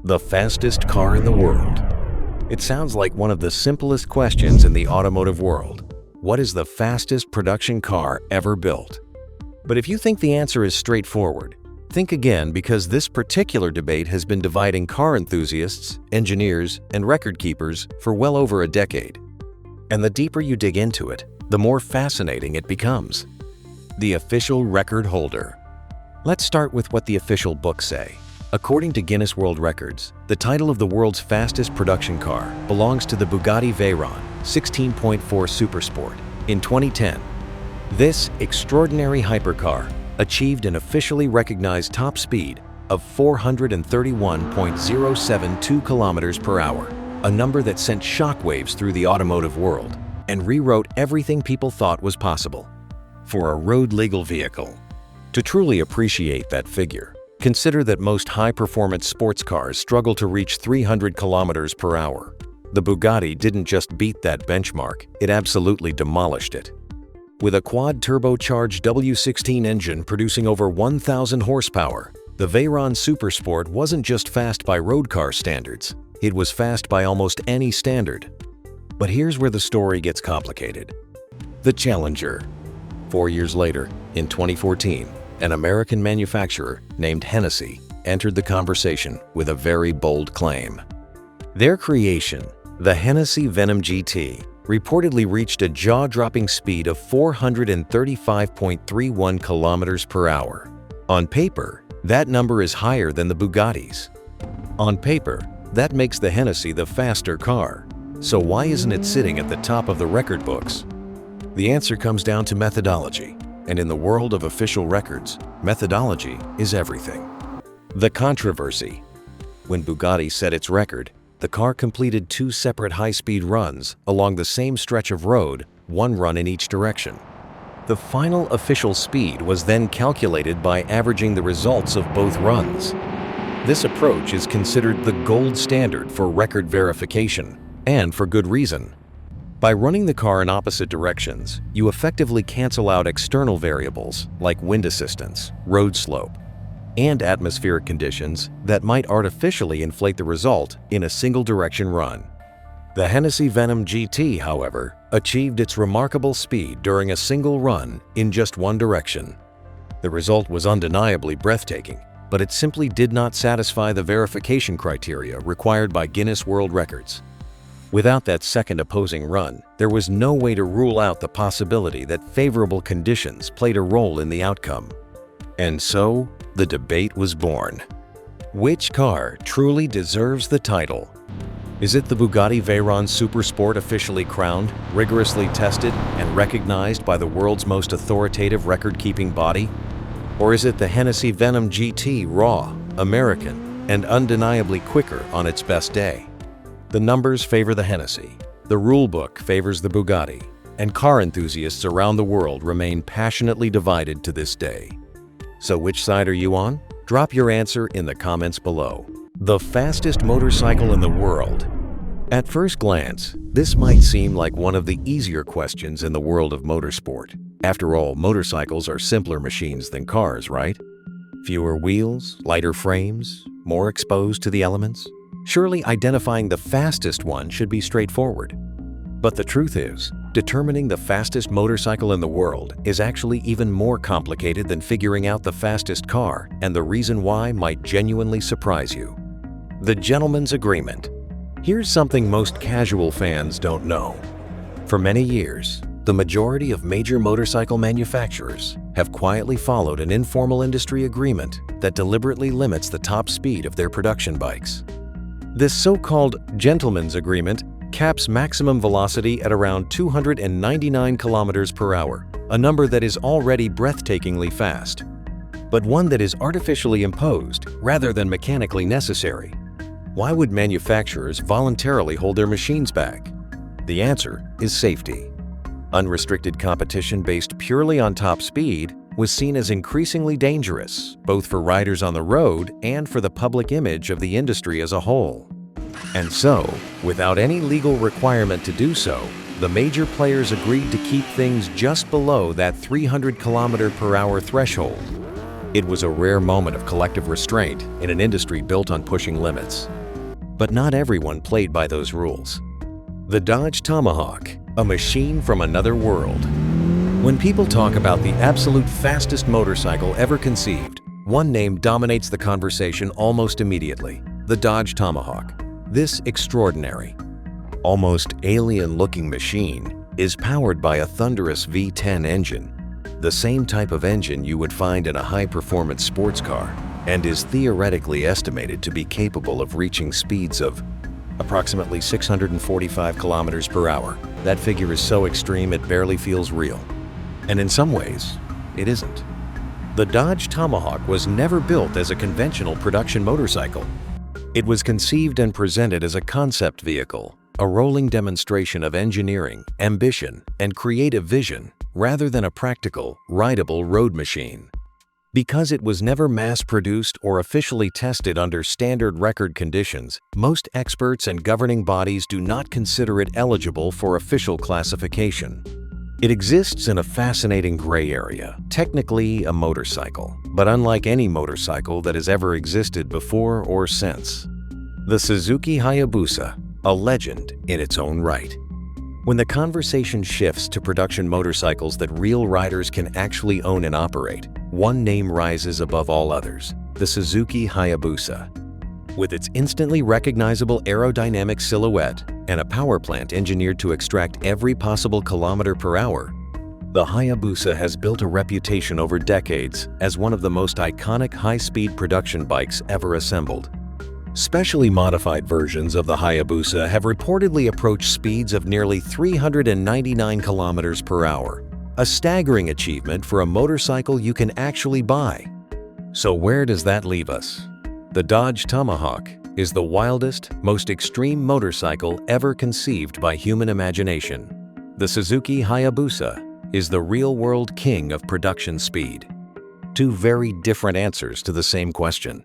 The fastest car in the world. It sounds like one of the simplest questions in the automotive world. What is the fastest production car ever built? But if you think the answer is straightforward, think again, because this particular debate has been dividing car enthusiasts, engineers, and record keepers for well over a decade. And the deeper you dig into it, the more fascinating it becomes. The official record holder. Let's start with what the official books say. According to Guinness World Records, the title of the world's fastest production car belongs to the Bugatti Veyron 16.4 Super Sport in 2010. This extraordinary hypercar achieved an officially recognized top speed of 431.072 kilometers per hour, a number that sent shockwaves through the automotive world and rewrote everything people thought was possible for a road-legal vehicle. To truly appreciate that figure, consider that most high-performance sports cars struggle to reach 300 kilometers per hour. The Bugatti didn't just beat that benchmark, it absolutely demolished it. With a quad-turbocharged W16 engine producing over 1,000 horsepower, the Veyron Super Sport wasn't just fast by road car standards, it was fast by almost any standard. But here's where the story gets complicated. The Challenger. 4 years later, in 2014, an American manufacturer named Hennessey entered the conversation with a very bold claim. Their creation, the Hennessey Venom GT, reportedly reached a jaw-dropping speed of 435.31 kilometers per hour. On paper, that number is higher than the Bugatti's. On paper, that makes the Hennessey the faster car. So why isn't it sitting at the top of the record books? The answer comes down to methodology. And in the world of official records, methodology is everything. The controversy. When Bugatti set its record, the car completed 2 separate high-speed runs along the same stretch of road, 1 run in each direction. The final official speed was then calculated by averaging the results of both runs. This approach is considered the gold standard for record verification, and for good reason. By running the car in opposite directions, you effectively cancel out external variables like wind assistance, road slope, and atmospheric conditions that might artificially inflate the result in a single-direction run. The Hennessey Venom GT, however, achieved its remarkable speed during a single run in just one direction. The result was undeniably breathtaking, but it simply did not satisfy the verification criteria required by Guinness World Records. Without that second opposing run, there was no way to rule out the possibility that favorable conditions played a role in the outcome. And so, the debate was born. Which car truly deserves the title? Is it the Bugatti Veyron Super Sport, officially crowned, rigorously tested, and recognized by the world's most authoritative record-keeping body? Or is it the Hennessey Venom GT, raw, American, and undeniably quicker on its best day? The numbers favor the Hennessey, the rulebook favors the Bugatti, and car enthusiasts around the world remain passionately divided to this day. So which side are you on? Drop your answer in the comments below. The fastest motorcycle in the world. At first glance, this might seem like one of the easier questions in the world of motorsport. After all, motorcycles are simpler machines than cars, right? Fewer wheels, lighter frames, more exposed to the elements. Surely identifying the fastest one should be straightforward. But the truth is, determining the fastest motorcycle in the world is actually even more complicated than figuring out the fastest car, and the reason why might genuinely surprise you. The gentleman's agreement. Here's something most casual fans don't know. For many years, the majority of major motorcycle manufacturers have quietly followed an informal industry agreement that deliberately limits the top speed of their production bikes. This so-called gentleman's agreement caps maximum velocity at around 299 kilometers per hour, a number that is already breathtakingly fast, but one that is artificially imposed rather than mechanically necessary. Why would manufacturers voluntarily hold their machines back? The answer is safety. Unrestricted competition based purely on top speed was seen as increasingly dangerous, both for riders on the road and for the public image of the industry as a whole. And so, without any legal requirement to do so, the major players agreed to keep things just below that 300 km/h threshold. It was a rare moment of collective restraint in an industry built on pushing limits. But not everyone played by those rules. The Dodge Tomahawk, a machine from another world. When people talk about the absolute fastest motorcycle ever conceived, one name dominates the conversation almost immediately: the Dodge Tomahawk. This extraordinary, almost alien-looking machine is powered by a thunderous V10 engine, the same type of engine you would find in a high-performance sports car, and is theoretically estimated to be capable of reaching speeds of approximately 645 kilometers per hour. That figure is so extreme it barely feels real. And in some ways, it isn't. The Dodge Tomahawk was never built as a conventional production motorcycle. It was conceived and presented as a concept vehicle, a rolling demonstration of engineering, ambition, and creative vision, rather than a practical, rideable road machine. Because it was never mass-produced or officially tested under standard record conditions, most experts and governing bodies do not consider it eligible for official classification. It exists in a fascinating gray area, technically a motorcycle, but unlike any motorcycle that has ever existed before or since. The Suzuki Hayabusa, a legend in its own right. When the conversation shifts to production motorcycles that real riders can actually own and operate, one name rises above all others: the Suzuki Hayabusa. With its instantly recognizable aerodynamic silhouette and a power plant engineered to extract every possible kilometer per hour, the Hayabusa has built a reputation over decades as one of the most iconic high-speed production bikes ever assembled. Specially modified versions of the Hayabusa have reportedly approached speeds of nearly 399 kilometers per hour, a staggering achievement for a motorcycle you can actually buy. So where does that leave us? The Dodge Tomahawk is the wildest, most extreme motorcycle ever conceived by human imagination. The Suzuki Hayabusa is the real-world king of production speed. Two very different answers to the same question.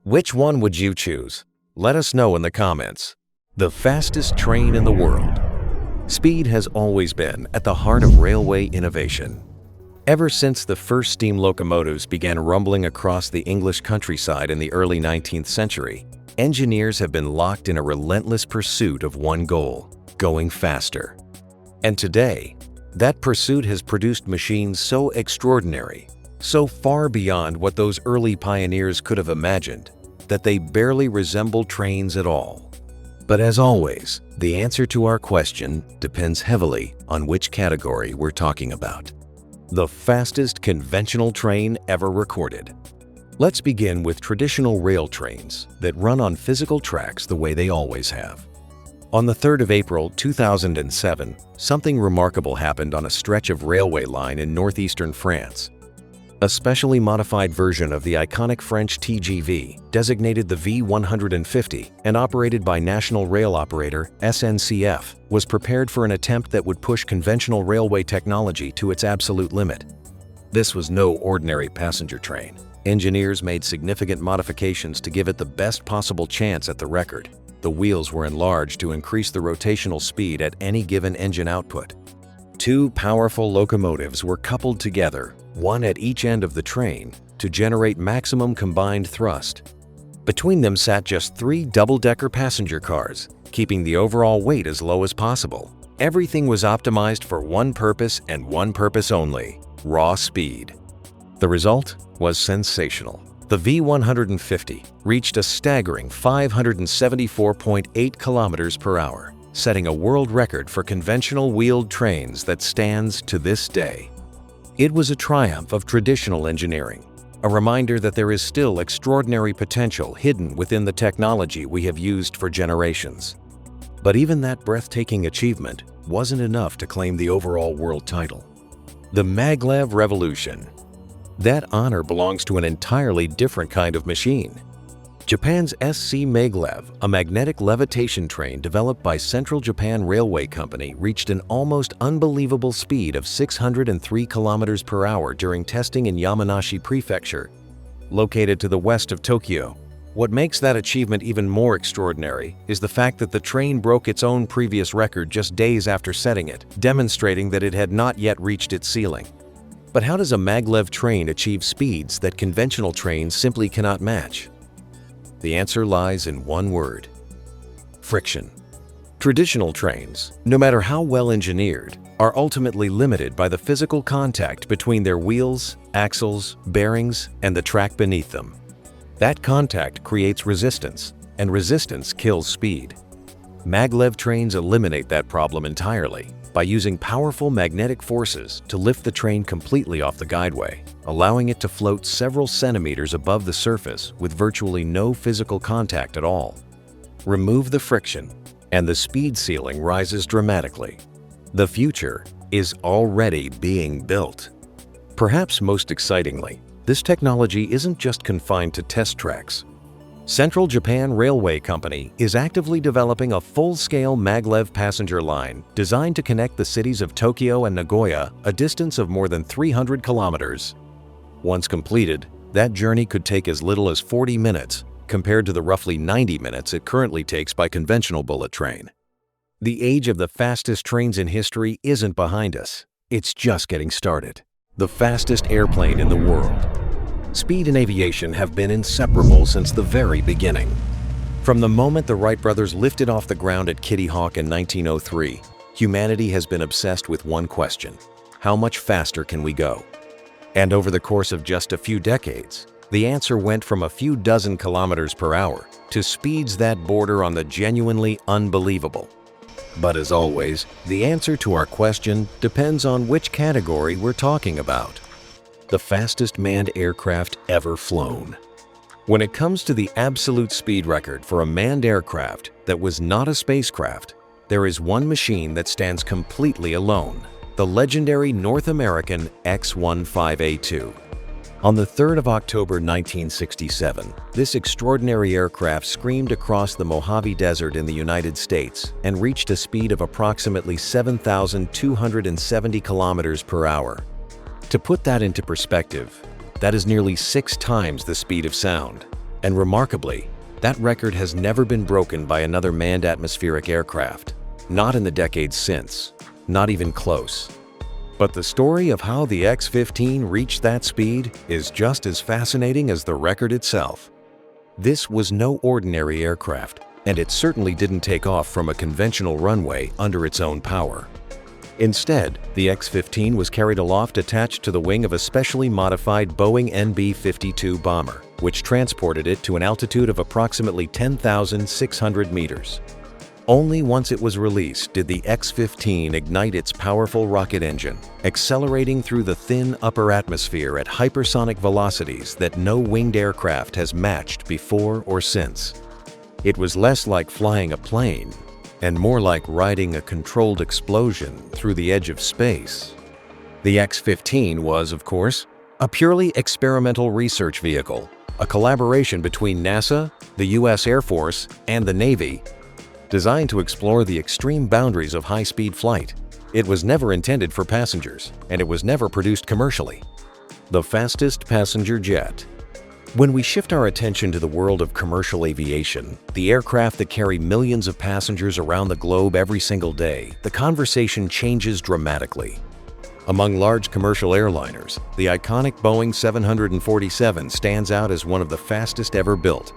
Which one would you choose? Let us know in the comments. The fastest train in the world. Speed has always been at the heart of railway innovation. Ever since the first steam locomotives began rumbling across the English countryside in the early 19th century, engineers have been locked in a relentless pursuit of one goal: going faster. And today, that pursuit has produced machines so extraordinary, so far beyond what those early pioneers could have imagined, that they barely resemble trains at all. But as always, the answer to our question depends heavily on which category we're talking about. The fastest conventional train ever recorded. Let's begin with traditional rail trains that run on physical tracks the way they always have. On the 3rd of April 2007, something remarkable happened on a stretch of railway line in northeastern France. A specially modified version of the iconic French TGV, designated the V150 and operated by national rail operator SNCF, was prepared for an attempt that would push conventional railway technology to its absolute limit. This was no ordinary passenger train. Engineers made significant modifications to give it the best possible chance at the record. The wheels were enlarged to increase the rotational speed at any given engine output. Two powerful locomotives were coupled together, one at each end of the train, to generate maximum combined thrust. Between them sat just 3 double-decker passenger cars, keeping the overall weight as low as possible. Everything was optimized for one purpose and one purpose only: raw speed. The result was sensational. The V150 reached a staggering 574.8 kilometers per hour, setting a world record for conventional wheeled trains that stands to this day. It was a triumph of traditional engineering, a reminder that there is still extraordinary potential hidden within the technology we have used for generations. But even that breathtaking achievement wasn't enough to claim the overall world title. The Maglev Revolution. That honor belongs to an entirely different kind of machine. Japan's SCMaglev, a magnetic levitation train developed by Central Japan Railway Company, reached an almost unbelievable speed of 603 kilometers per hour during testing in Yamanashi Prefecture, located to the west of Tokyo. What makes that achievement even more extraordinary is the fact that the train broke its own previous record just days after setting it, demonstrating that it had not yet reached its ceiling. But how does a maglev train achieve speeds that conventional trains simply cannot match? The answer lies in one word: friction. Traditional trains, no matter how well engineered, are ultimately limited by the physical contact between their wheels, axles, bearings, and the track beneath them. That contact creates resistance, and resistance kills speed. Maglev trains eliminate that problem entirely by using powerful magnetic forces to lift the train completely off the guideway, allowing it to float several centimeters above the surface with virtually no physical contact at all. Remove the friction, and the speed ceiling rises dramatically. The future is already being built. Perhaps most excitingly, this technology isn't just confined to test tracks. Central Japan Railway Company is actively developing a full-scale maglev passenger line designed to connect the cities of Tokyo and Nagoya, a distance of more than 300 kilometers. Once completed, that journey could take as little as 40 minutes, compared to the roughly 90 minutes it currently takes by conventional bullet train. The age of the fastest trains in history isn't behind us. It's just getting started. The fastest airplane in the world. Speed and aviation have been inseparable since the very beginning. From the moment the Wright brothers lifted off the ground at Kitty Hawk in 1903, humanity has been obsessed with one question: how much faster can we go? And over the course of just a few decades, the answer went from a few dozen kilometers per hour to speeds that border on the genuinely unbelievable. But as always, the answer to our question depends on which category we're talking about. The fastest manned aircraft ever flown. When it comes to the absolute speed record for a manned aircraft that was not a spacecraft, there is one machine that stands completely alone: the legendary North American X-15A2. On the 3rd of October 1967, this extraordinary aircraft screamed across the Mojave Desert in the United States and reached a speed of approximately 7,270 kilometers per hour. To put that into perspective, that is nearly 6 times the speed of sound. And remarkably, that record has never been broken by another manned atmospheric aircraft. Not in the decades since, not even close. But the story of how the X-15 reached that speed is just as fascinating as the record itself. This was no ordinary aircraft, and it certainly didn't take off from a conventional runway under its own power. Instead, the X-15 was carried aloft attached to the wing of a specially modified Boeing NB-52 bomber, which transported it to an altitude of approximately 10,600 meters. Only once it was released did the X-15 ignite its powerful rocket engine, accelerating through the thin upper atmosphere at hypersonic velocities that no winged aircraft has matched before or since. It was less like flying a plane and more like riding a controlled explosion through the edge of space. The X-15 was, of course, a purely experimental research vehicle, a collaboration between NASA, the U.S. Air Force, and the Navy, designed to explore the extreme boundaries of high-speed flight. It was never intended for passengers, and it was never produced commercially. The fastest passenger jet. When we shift our attention to the world of commercial aviation, the aircraft that carry millions of passengers around the globe every single day, the conversation changes dramatically. Among large commercial airliners, the iconic Boeing 747 stands out as one of the fastest ever built.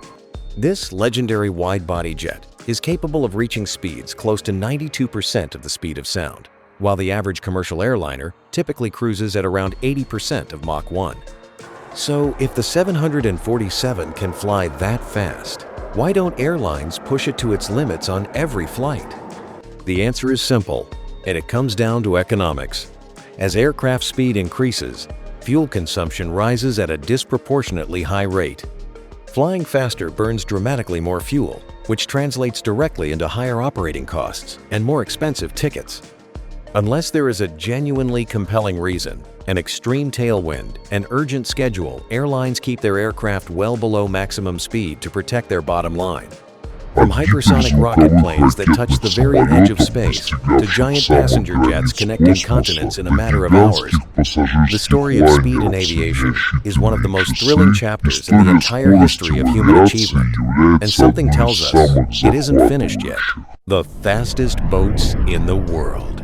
This legendary wide-body jet is capable of reaching speeds close to 92% of the speed of sound, while the average commercial airliner typically cruises at around 80% of Mach 1. So, if the 747 can fly that fast, why don't airlines push it to its limits on every flight? The answer is simple, and it comes down to economics. As aircraft speed increases, fuel consumption rises at a disproportionately high rate. Flying faster burns dramatically more fuel, which translates directly into higher operating costs and more expensive tickets. Unless there is a genuinely compelling reason, an extreme tailwind, an urgent schedule, airlines keep their aircraft well below maximum speed to protect their bottom line. From hypersonic rocket planes that touch the very edge of space to giant passenger jets connecting continents in a matter of hours, the story of speed in aviation is one of the most thrilling chapters in the entire history of human achievement. And something tells us it isn't finished yet. The fastest boats in the world.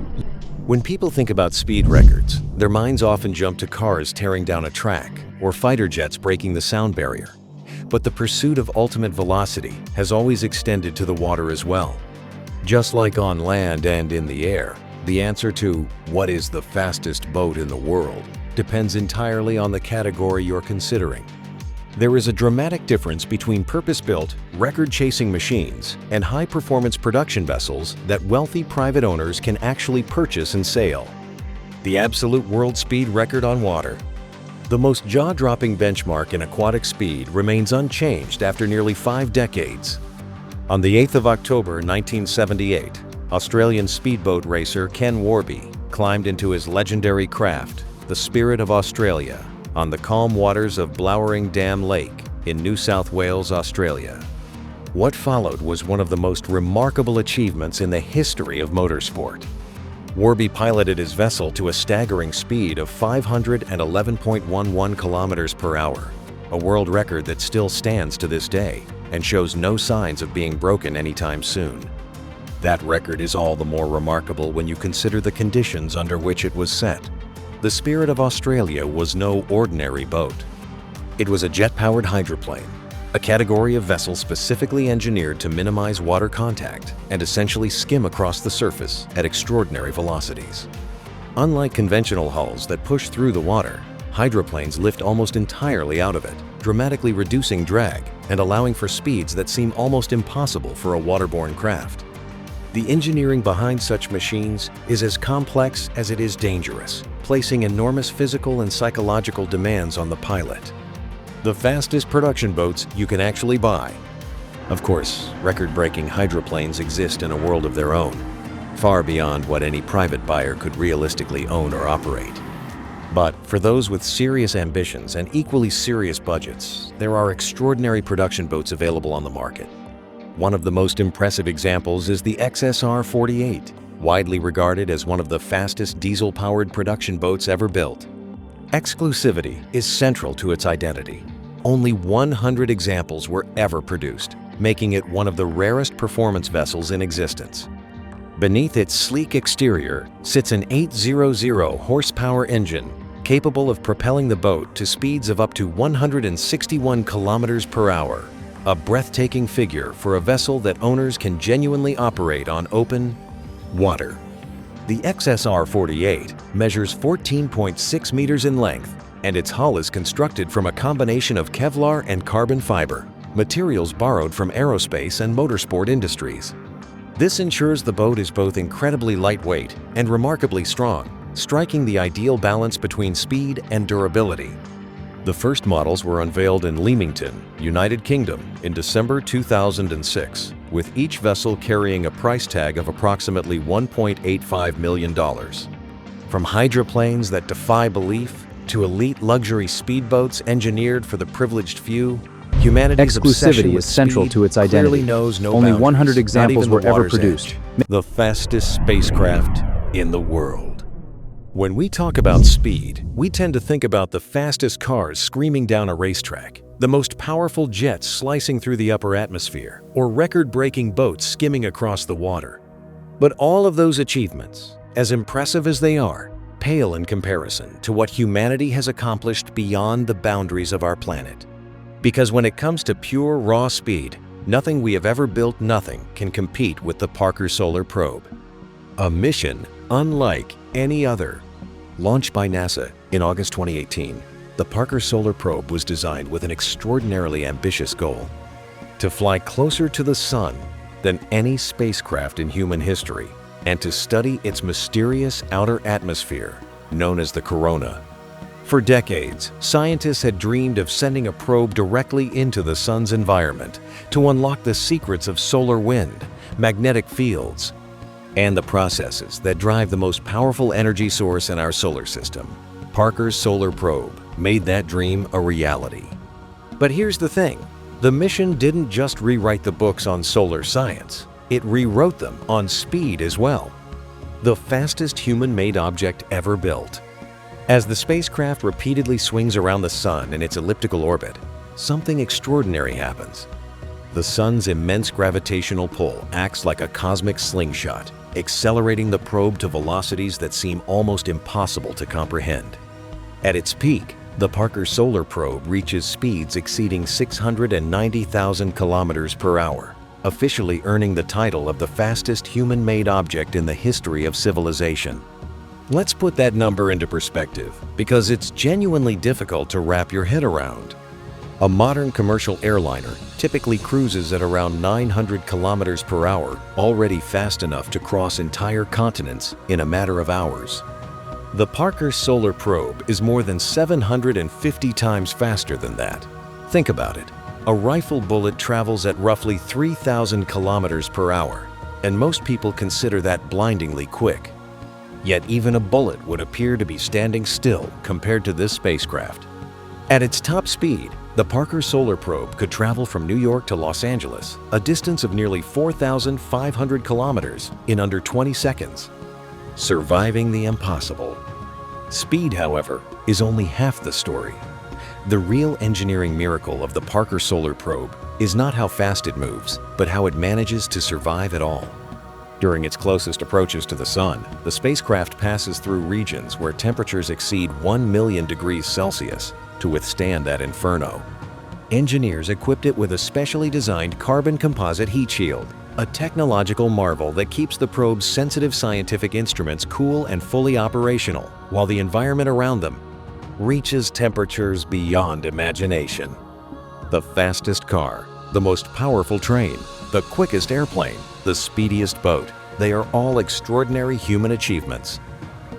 When people think about speed records, their minds often jump to cars tearing down a track or fighter jets breaking the sound barrier. But the pursuit of ultimate velocity has always extended to the water as well. Just like on land and in the air, the answer to what is the fastest boat in the world depends entirely on the category you're considering. There is a dramatic difference between purpose-built, record-chasing machines and high-performance production vessels that wealthy private owners can actually purchase and sail. The absolute world speed record on water. The most jaw-dropping benchmark in aquatic speed remains unchanged after nearly 5 decades. On the 8th of October 1978, Australian speedboat racer Ken Warby climbed into his legendary craft, the Spirit of Australia, on the calm waters of Blowering Dam Lake in New South Wales, Australia. What followed was one of the most remarkable achievements in the history of motorsport. Warby piloted his vessel to a staggering speed of 511.11 kilometers per hour, a world record that still stands to this day and shows no signs of being broken anytime soon. That record is all the more remarkable when you consider the conditions under which it was set. The Spirit of Australia was no ordinary boat. It was a jet-powered hydroplane, a category of vessel specifically engineered to minimize water contact and essentially skim across the surface at extraordinary velocities. Unlike conventional hulls that push through the water, hydroplanes lift almost entirely out of it, dramatically reducing drag and allowing for speeds that seem almost impossible for a waterborne craft. The engineering behind such machines is as complex as it is dangerous, placing enormous physical and psychological demands on the pilot. The fastest production boats you can actually buy. Of course, record-breaking hydroplanes exist in a world of their own, far beyond what any private buyer could realistically own or operate. But for those with serious ambitions and equally serious budgets, there are extraordinary production boats available on the market. One of the most impressive examples is the XSR-48, widely regarded as one of the fastest diesel-powered production boats ever built. Exclusivity is central to its identity. Only 100 examples were ever produced, making it one of the rarest performance vessels in existence. Beneath its sleek exterior sits an 800 horsepower engine capable of propelling the boat to speeds of up to 161 kilometers per hour. A breathtaking figure for a vessel that owners can genuinely operate on open water. The XSR-48 measures 14.6 meters in length, and its hull is constructed from a combination of Kevlar and carbon fiber, materials borrowed from aerospace and motorsport industries. This ensures the boat is both incredibly lightweight and remarkably strong, striking the ideal balance between speed and durability. The first models were unveiled in Leamington, United Kingdom in December 2006, with each vessel carrying a price tag of approximately $1.85 million. From hydroplanes that defy belief to elite luxury speedboats engineered for the privileged few, humanity's obsession with central speed to its identity. clearly knows no Only boundaries, 100 not examples even the were ever water's produced. edge. The fastest spacecraft in the world. When we talk about speed, we tend to think about the fastest cars screaming down a racetrack, the most powerful jets slicing through the upper atmosphere, or record-breaking boats skimming across the water. But all of those achievements, as impressive as they are, pale in comparison to what humanity has accomplished beyond the boundaries of our planet. Because when it comes to pure raw speed, nothing we have ever built, nothing can compete with the Parker Solar Probe. A mission unlike any other. Launched by NASA in August 2018, the Parker Solar Probe was designed with an extraordinarily ambitious goal: to fly closer to the Sun than any spacecraft in human history, and to study its mysterious outer atmosphere, known as the corona. For decades, scientists had dreamed of sending a probe directly into the Sun's environment to unlock the secrets of solar wind, magnetic fields, and the processes that drive the most powerful energy source in our solar system. Parker's Solar Probe made that dream a reality. But here's the thing, the mission didn't just rewrite the books on solar science, it rewrote them on speed as well. The fastest human-made object ever built. As the spacecraft repeatedly swings around the Sun in its elliptical orbit, something extraordinary happens. The Sun's immense gravitational pull acts like a cosmic slingshot, accelerating the probe to velocities that seem almost impossible to comprehend. At its peak, the Parker Solar Probe reaches speeds exceeding 690,000 kilometers per hour, officially earning the title of the fastest human-made object in the history of civilization. Let's put that number into perspective, because it's genuinely difficult to wrap your head around. A modern commercial airliner typically cruises at around 900 kilometers per hour, already fast enough to cross entire continents in a matter of hours. The Parker Solar Probe is more than 750 times faster than that. Think about it. A rifle bullet travels at roughly 3,000 kilometers per hour, and most people consider that blindingly quick. Yet even a bullet would appear to be standing still compared to this spacecraft. At its top speed, the Parker Solar Probe could travel from New York to Los Angeles, a distance of nearly 4,500 kilometers, in under 20 seconds. Surviving the impossible. Speed, however, is only half the story. The real engineering miracle of the Parker Solar Probe is not how fast it moves, but how it manages to survive at all. During its closest approaches to the Sun, the spacecraft passes through regions where temperatures exceed 1 million degrees Celsius to withstand that inferno. Engineers equipped it with a specially designed carbon composite heat shield, a technological marvel that keeps the probe's sensitive scientific instruments cool and fully operational, while the environment around them reaches temperatures beyond imagination. The fastest car, the most powerful train, the quickest airplane, the speediest boat, they are all extraordinary human achievements.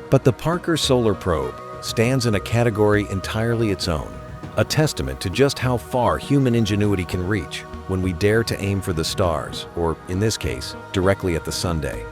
But the Parker Solar Probe stands in a category entirely its own, a testament to just how far human ingenuity can reach when we dare to aim for the stars, or in this case, directly at the Sunday.